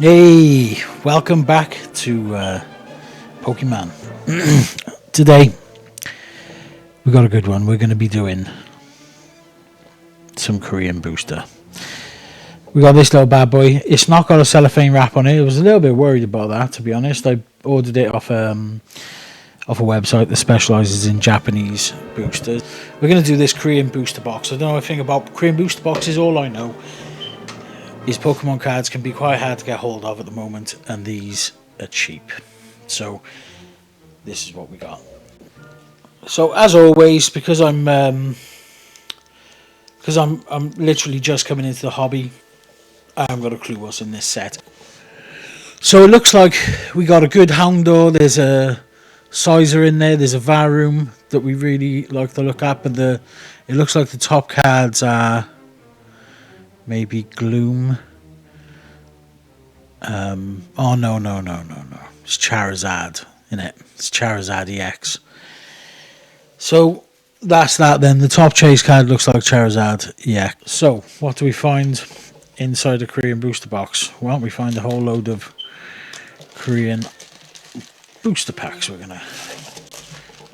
Hey, welcome back to Pokemon. Today we got a good one. We're going to be doing some Korean booster. We got this little bad boy. It's not got a cellophane wrap on it. I was a little bit worried about that, to be honest. I ordered it off a website that specialises in Japanese boosters. We're going to do this Korean booster box. I don't know anything about Korean booster boxes. All I know is Pokemon cards can be quite hard to get hold of at the moment, and these are cheap. So this is what we got. So as always, because I'm literally just coming into the hobby, I haven't got a clue what's in this set. So it looks like we got a good Houndour. There's a Sizer in there. There's a Varoom that we really like to look at, but it looks like the top cards are maybe Gloom. Oh no. It's Charizard, isn't it? It's Charizard EX. So that's that then. The top chase card looks like Charizard EX. So what do we find inside the Korean booster box? Well, we find a whole load of Korean booster packs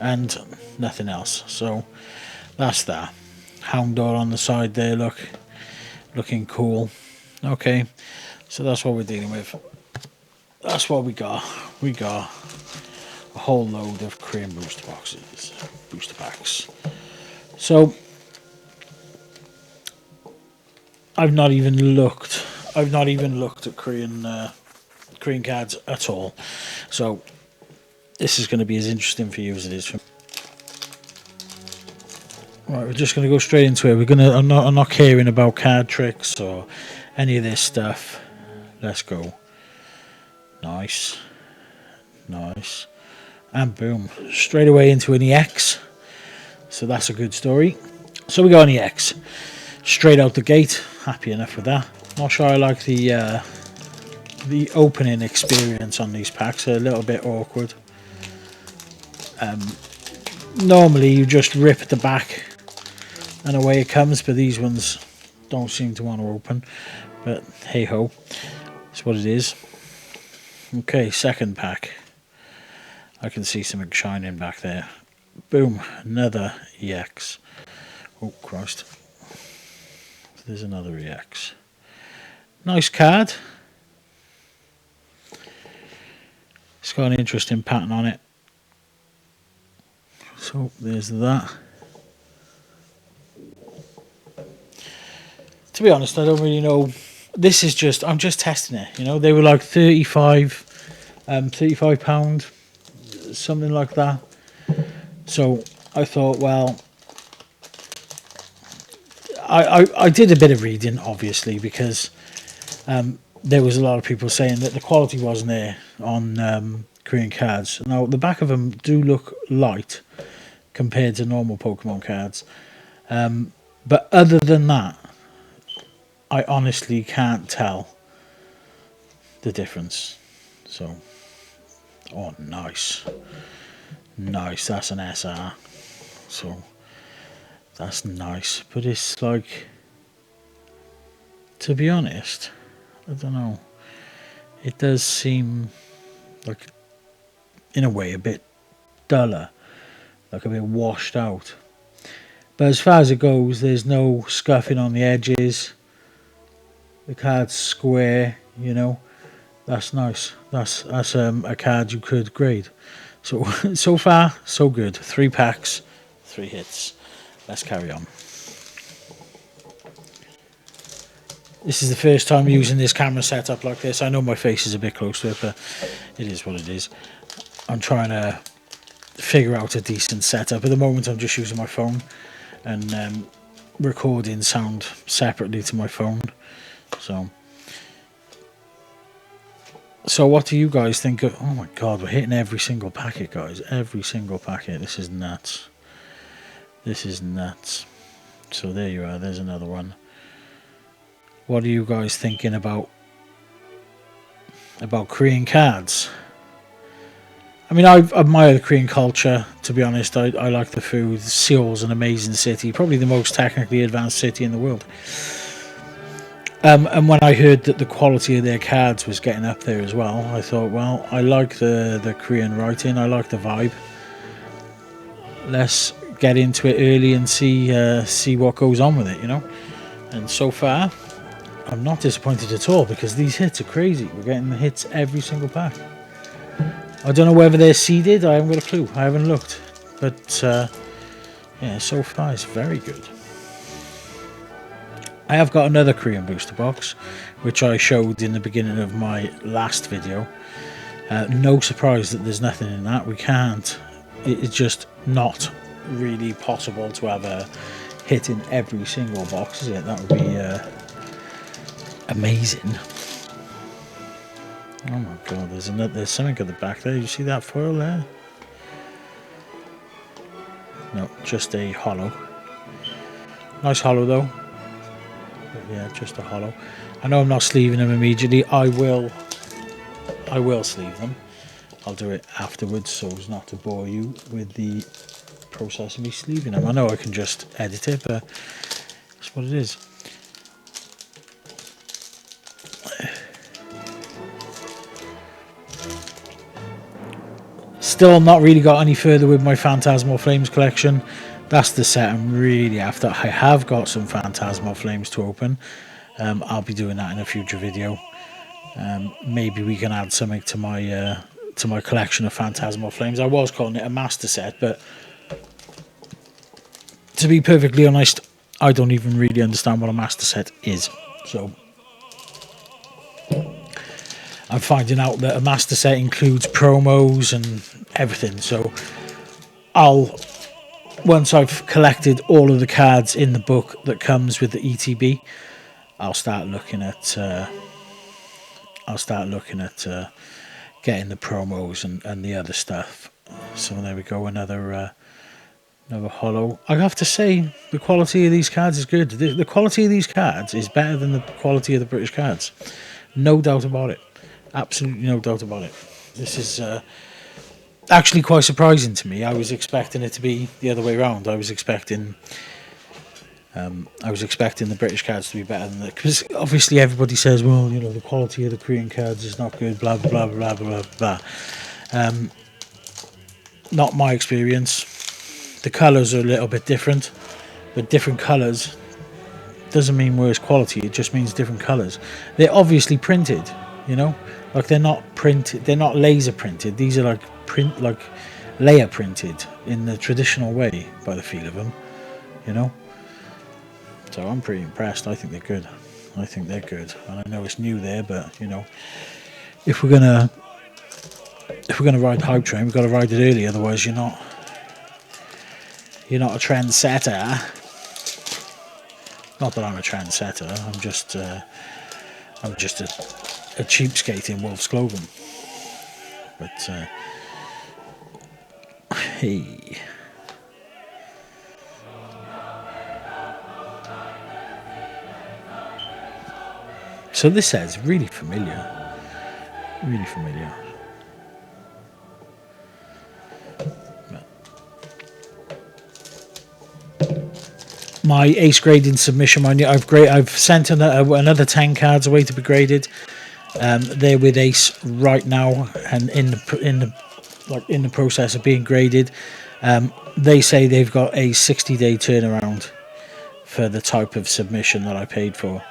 and nothing else. So that's that. Houndour on the side there, looking cool. Okay, so that's what we're dealing with. That's what we got. We got a whole load of Korean booster packs. So I've not even looked at Korean cards at all. So this is going to be as interesting for you as it is for me. Right, we're just going to go straight into it. I'm not caring about card tricks or any of this stuff. Let's go. Nice, and boom, straight away into an EX. So that's a good story. So we got an EX straight out the gate. Happy enough with that. Not sure I like the opening experience on these packs. They're a little bit awkward. Normally you just rip the back and away it comes, but these ones don't seem to want to open. But hey ho, it's what it is. Okay, second pack. I can see something shining back there. Boom, another EX. Oh Christ, there's another EX. Nice card. It's got an interesting pattern on it. So there's that. To be honest, I don't really know. I'm just testing it. You know, they were like £35, something like that. So I thought, well, I did a bit of reading, obviously, because there was a lot of people saying that the quality wasn't there on Korean cards. Now, the back of them do look light compared to normal Pokemon cards. But other than that, I honestly can't tell the difference. So, oh, nice. That's an SR. So, that's nice. But it's like, to be honest, I don't know. It does seem like, in a way, a bit duller. Like a bit washed out. But as far as it goes, there's no scuffing on the edges. The card's square, you know. That's nice. That's a card you could grade. So so far, so good. 3 packs, 3 hits. Let's carry on. This is the first time using this camera setup like this. I know my face is a bit close to it, but it is what it is. I'm trying to figure out a decent setup. At the moment, I'm just using my phone and recording sound separately to my phone. So what do you guys think of? Oh my god, we're hitting every single packet, guys. Every single packet. This is nuts. So there you are. There's another one. What are you guys thinking about Korean cards? I mean, I admire the Korean culture, to be honest. I like the food. Seoul's an amazing city. Probably the most technically advanced city in the world. And when I heard that the quality of their cards was getting up there as well, I thought, well, I like the Korean writing, I like the vibe. Let's get into it early and see what goes on with it, you know. And so far, I'm not disappointed at all, because these hits are crazy. We're getting the hits every single pack. I don't know whether they're seeded. I haven't got a clue. I haven't looked, but yeah, so far it's very good. I have got another Korean booster box, which I showed in the beginning of my last video. No surprise that there's nothing in that. We can't. It's just not really possible to have a hit in every single box, is it? That would be amazing. Oh my god, there's something at the back there. You see that foil there? No, just a hollow. Nice hollow though. But yeah, just a hollow. I know I'm not sleeving them immediately. I will sleeve them. I'll do it afterwards so as not to bore you with the process of me sleeving them. I know I can just edit it, but that's what it is. Still not really got any further with my Phantasmal Flames collection. That's the set I'm really after. I have got some Phantasmal Flames to open. I'll be doing that in a future video. Maybe we can add something to my collection of Phantasmal Flames. I was calling it a master set, but to be perfectly honest, I don't even really understand what a master set is. So I'm finding out that a master set includes promos and everything. So once I've collected all of the cards in the book that comes with the ETB, I'll start looking at getting the promos and the other stuff. So there we go, another hollow. I have to say, the quality of these cards is good. The quality of these cards is better than the quality of the British cards. No doubt about it. Absolutely no doubt about it. This is actually quite surprising to me. I was expecting it to be the other way around. I was expecting the British cards to be better than that, because obviously everybody says, well, you know, the quality of the Korean cards is not good, blah blah blah blah blah blah. Not my experience. The colours are a little bit different, but different colours doesn't mean worse quality. It just means different colours. They're obviously printed, you know, like they're not printed. They're not laser printed. These are like layer printed in the traditional way, by the feel of them, you know. So I'm pretty impressed. I think they're good. I think they're good. And I know it's new there, but you know, if we're gonna ride the hype train, we've got to ride it early. Otherwise, you're not a trendsetter. Not that I'm a trendsetter. I'm just a cheapskate in wolf's clothing. But hey. So this says really familiar. Really familiar. My ace grading submission, I've sent another 10 cards away to be graded. They're with Ace right now and in the process of being graded. They say they've got a 60-day turnaround for the type of submission that I paid for.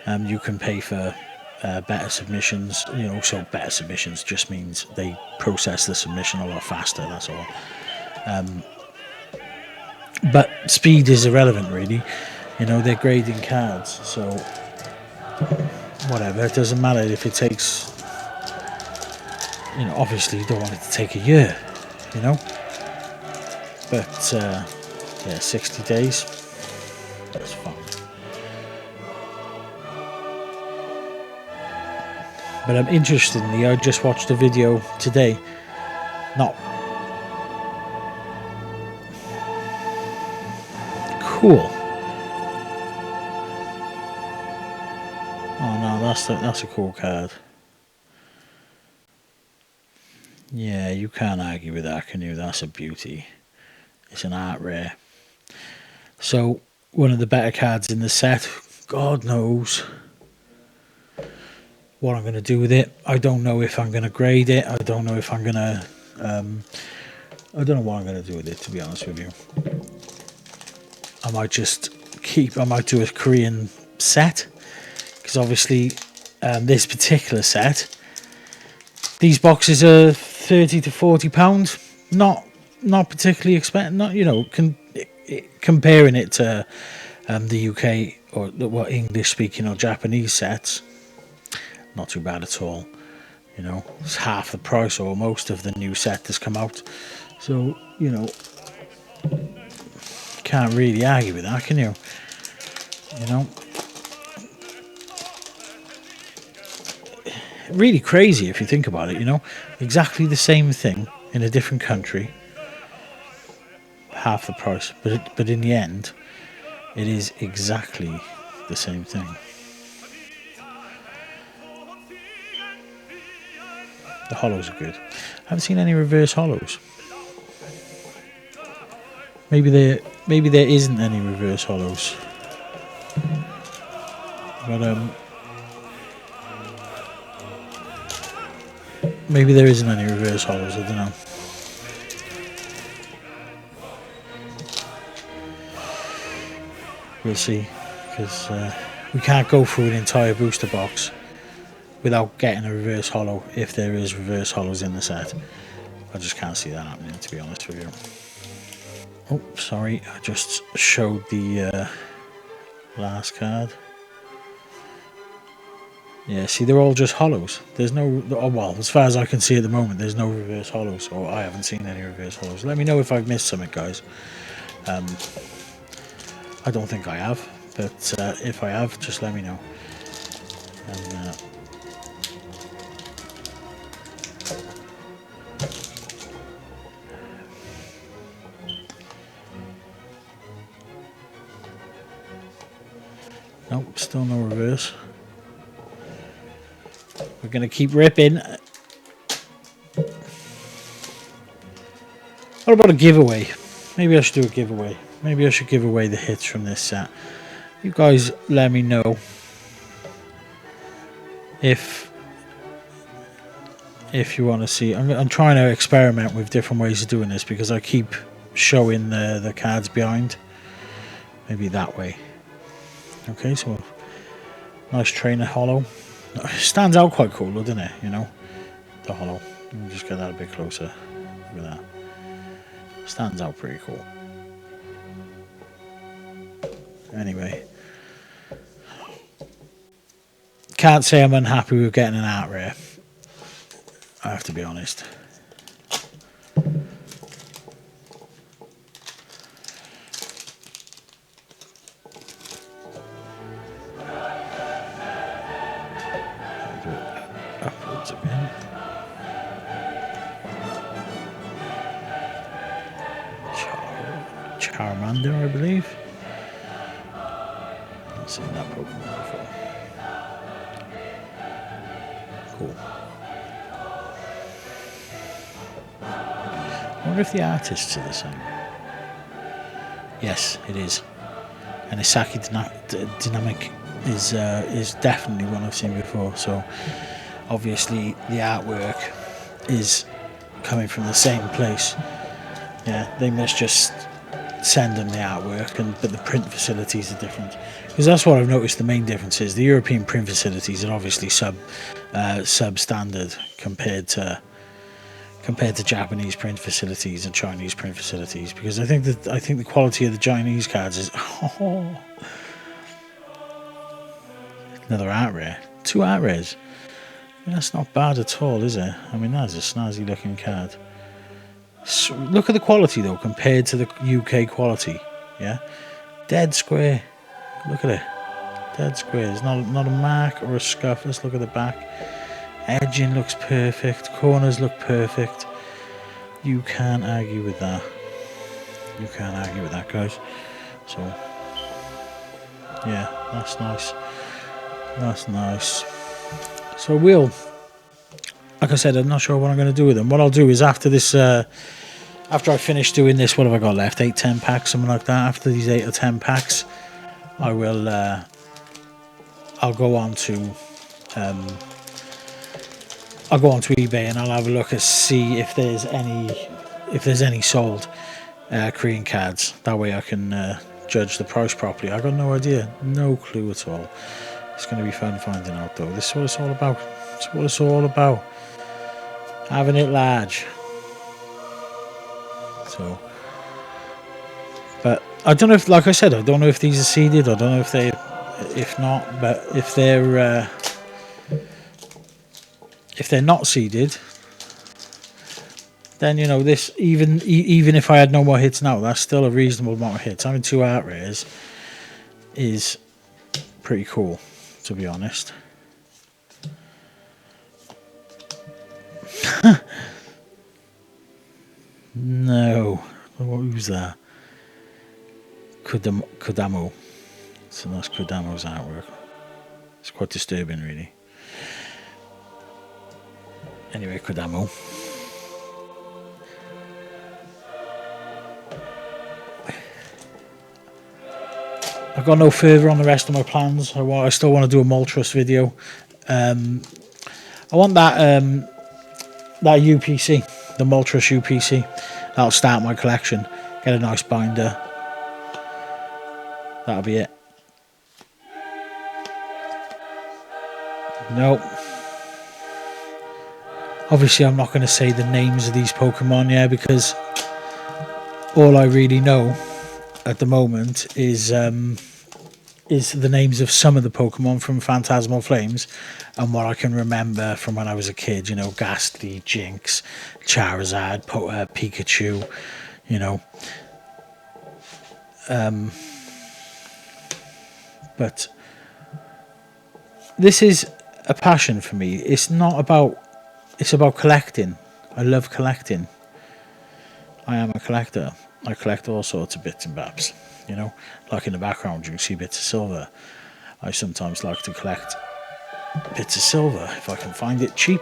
You can pay for better submissions, you know. So better submissions just means they process the submission a lot faster. That's all. But speed is irrelevant, really. You know, they're grading cards, so whatever. It doesn't matter if it takes. You know, obviously you don't want it to take a year, you know. But yeah, 60 days. That's fine. But interestingly, I just watched a video today. Not cool. Oh no, that's a cool card. Yeah, you can't argue with that, can you? That's a beauty. It's an art rare. So one of the better cards in the set, God knows. what I'm going to do with it. I don't know if I'm going to grade it. I don't know if I'm going to... I don't know what I'm going to do with it, to be honest with you. I might just I might do a Korean set, because obviously this particular set, these boxes are 30 to 40 pounds. Not particularly expensive. Not, you know, comparing it to the UK or English speaking or Japanese sets, not too bad at all. You know, it's half the price almost of the new set that's come out. So, you know, can't really argue with that, can you? You know, really crazy if you think about it. You know, exactly the same thing in a different country, half the price, but in the end, it is exactly the same thing. The hollows are good. I haven't seen any reverse hollows. Maybe there isn't any reverse hollows. But maybe there isn't any reverse hollows, I don't know. We'll see, because we can't go through an entire booster box without getting a reverse hollow if there is reverse hollows in the set. I just can't see that happening, to be honest with you. Oh, sorry, I just showed the last card. Yeah, see, they're all just hollows. There's no, oh, well, as far as I can see at the moment, there's no reverse hollows, or I haven't seen any reverse hollows. Let me know if I've missed something, guys. I don't think I have, but if I have, just let me know. And, nope, still no reverse. We're going to keep ripping. What about a giveaway? Maybe I should do a giveaway. Maybe I should give away the hits from this set. You guys let me know if you want to see. I'm trying to experiment with different ways of doing this, because I keep showing the cards behind. Maybe that way. Okay, so nice trainer hollow. It stands out quite cool, doesn't it? You know, the hollow. Let me just get that a bit closer. Look at that. Stands out pretty cool. Anyway, can't say I'm unhappy with getting an art rare. I have to be honest. Upwards again. Charmander, I believe. I've seen that Pokemon before. Cool. I wonder if the artists are the same. Yes, it is. And Isaki Dynamic is definitely one I've seen before. So obviously the artwork is coming from the same place. Yeah, they must just send them the artwork, but the print facilities are different. Because that's what I've noticed. The main difference is the European print facilities are obviously substandard compared to Japanese print facilities and Chinese print facilities. Because I think the quality of the Chinese cards is another art rare, 2 art rares. I mean, that's not bad at all, is it? I mean, that's a snazzy looking card. So, look at the quality though compared to the UK quality. Yeah, dead square. Look at it, dead square. There's not a mark or a scuff. Let's look at the back. Edging looks perfect. Corners look perfect. You can't argue with that. You can't argue with that, guys. So yeah, that's nice. That's nice. So like I said, I'm not sure what I'm going to do with them. What I'll do is after this, after I finish doing this, what have I got left? 8, 10 packs, something like that. After these 8 or 10 packs, I will. I'll go on to I'll go onto eBay and I'll have a look and see if there's any sold Korean cards. That way I can judge the price properly. I got no idea, no clue at all. It's going to be fun finding out though. This is what it's all about. It's what it's all about. Having it large. So, but I don't know if, like I said, I don't know if these are seeded. I don't know if not, but if they're not seeded, then you know this. Even if I had no more hits now, that's still a reasonable amount of hits. Having 2 art rares is pretty cool, to be honest. No, who's that? Kodamo. So that's Kodamo's artwork. It's quite disturbing, really. Anyway, Kodamo. I've got no further on the rest of my plans. I still want to do a Moltres video. I want that UPC, the Moltres UPC. That'll start my collection. Get a nice binder. That'll be it. Nope. Obviously, I'm not going to say the names of these Pokemon, because all I really know at the moment is the names of some of the Pokemon from Phantasmal Flames and what I can remember from when I was a kid. Ghastly, Jinx, Charizard, Pikachu. But this is a passion for me. It's about collecting. I love collecting. I am a collector. I collect all sorts of bits and babs. Like in the background you can see bits of silver. I sometimes like to collect bits of silver if I can find it cheap.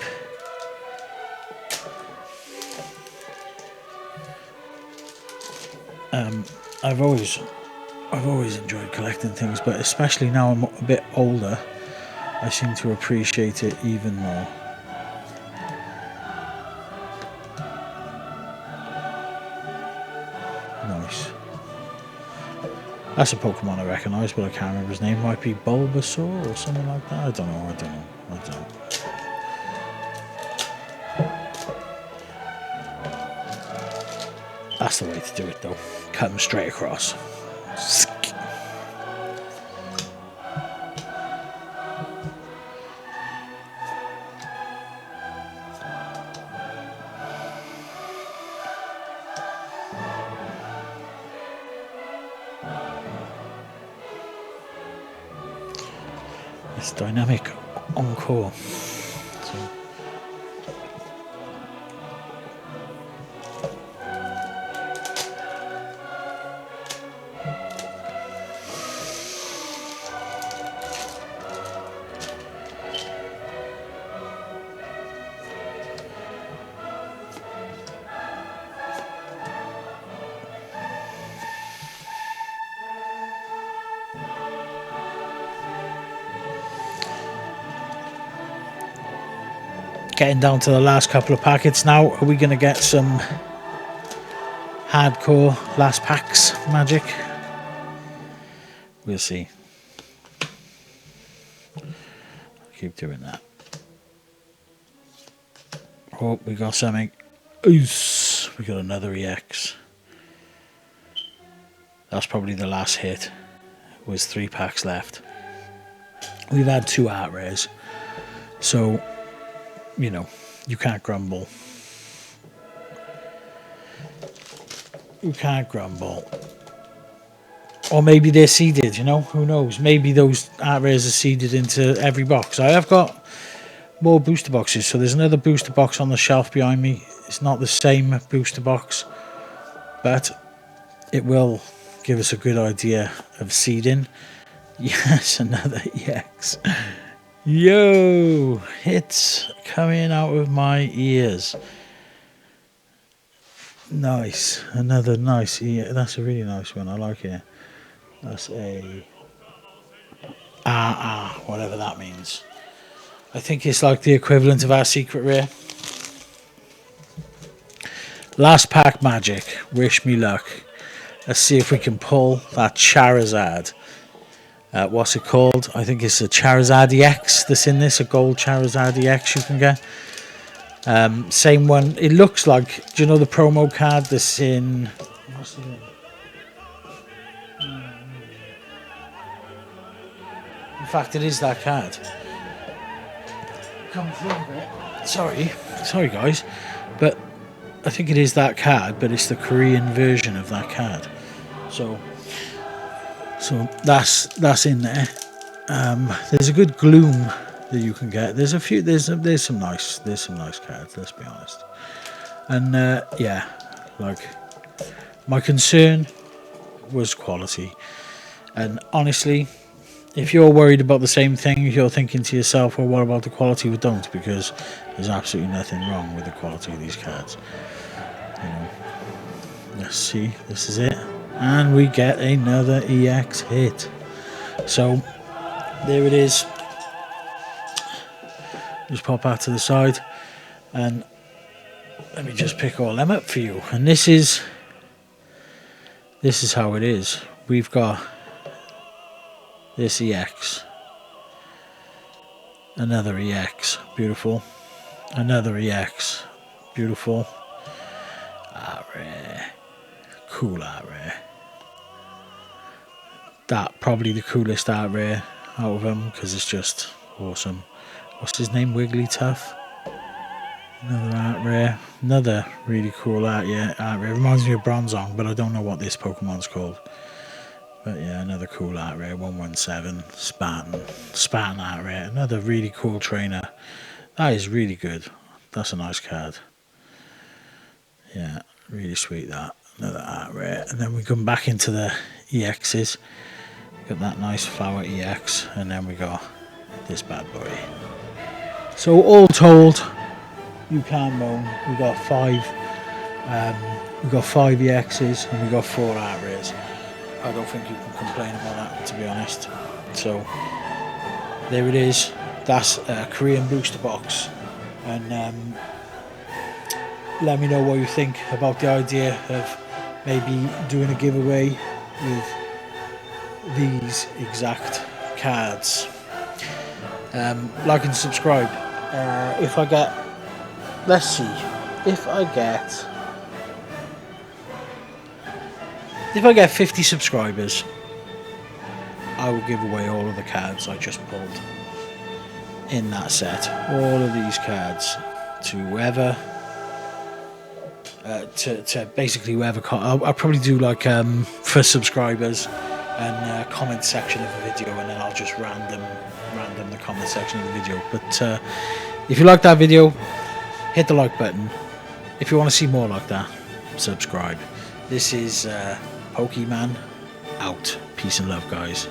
I've always enjoyed collecting things, but especially now I'm a bit older, I seem to appreciate it even more. Nice. That's a Pokemon I recognise, but I can't remember his name. It might be Bulbasaur or something like that. I don't know. That's the way to do it, though. Cut them straight across. It's dynamic encore. Getting down to the last couple of packets now. Are we going to get some hardcore last packs magic? We'll see. Keep doing that. Oh, we got something. Oos, we got another EX. That's probably the last hit. Was 3 packs left. We've had 2 art rares, so you can't grumble. You can't grumble. Or maybe they're seeded, who knows? Maybe those art rares are seeded into every box. I have got more booster boxes, so there's another booster box on the shelf behind me. It's not the same booster box, but it will give us a good idea of seeding. Yes, another EX. Yo, hits coming out of my ears. Nice, another nice. Yeah, that's a really nice one. I like it. That's a whatever that means. I think it's like the equivalent of our secret rare. Last pack magic. Wish me luck. Let's see if we can pull that Charizard. What's it called? I think it's a Charizard EX that's in this. A gold Charizard EX you can get. Same one. It looks like. Do you know the promo card that's in? What's it in? In fact, it is that card. Come through a bit. Sorry, guys, but I think it is that card, but it's the Korean version of that card. So that's in there. There's a good Gloom that you can get. There's a few. There's some nice cards. Let's be honest. And yeah, like my concern was quality. And honestly, if you're worried about the same thing, if you're thinking to yourself, well, what about the quality? Well, don't, because there's absolutely nothing wrong with the quality of these cards. You know, let's see, this is it, and we get another EX hit. So there it is. Just pop out to the side, and let me just pick all them up for you. And this is how it is. We've got this EX, another EX, beautiful, another EX, beautiful, art rare, cool art rare. That probably the coolest art rare out of them because it's just awesome. What's his name? Wigglytuff. Another art rare, another really cool art rare. Reminds me of Bronzong, but I don't know what this Pokemon's called. But yeah, another cool art rare, 117, Spartan art rare, another really cool trainer. That is really good. That's a nice card. Yeah, really sweet that. Another art rare. And then we come back into the EXs. Got that nice flower EX, and then we got this bad boy. So all told, you can't moan. We got five EXs and we got 4 art rares. I don't think you can complain about that, to be honest. So there it is. That's a Korean booster box, and let me know what you think about the idea of maybe doing a giveaway with these exact cards. Like and subscribe. If I get, let's see, if I get 50 subscribers, I will give away all of the cards I just pulled in that set. All of these cards to whoever, to basically whoever. I'll probably do like for subscribers and comment section of the video, and then I'll just random the comment section of the video. But if you like that video, hit the like button. If you want to see more like that, subscribe. This is Pokemon out. Peace and love, guys.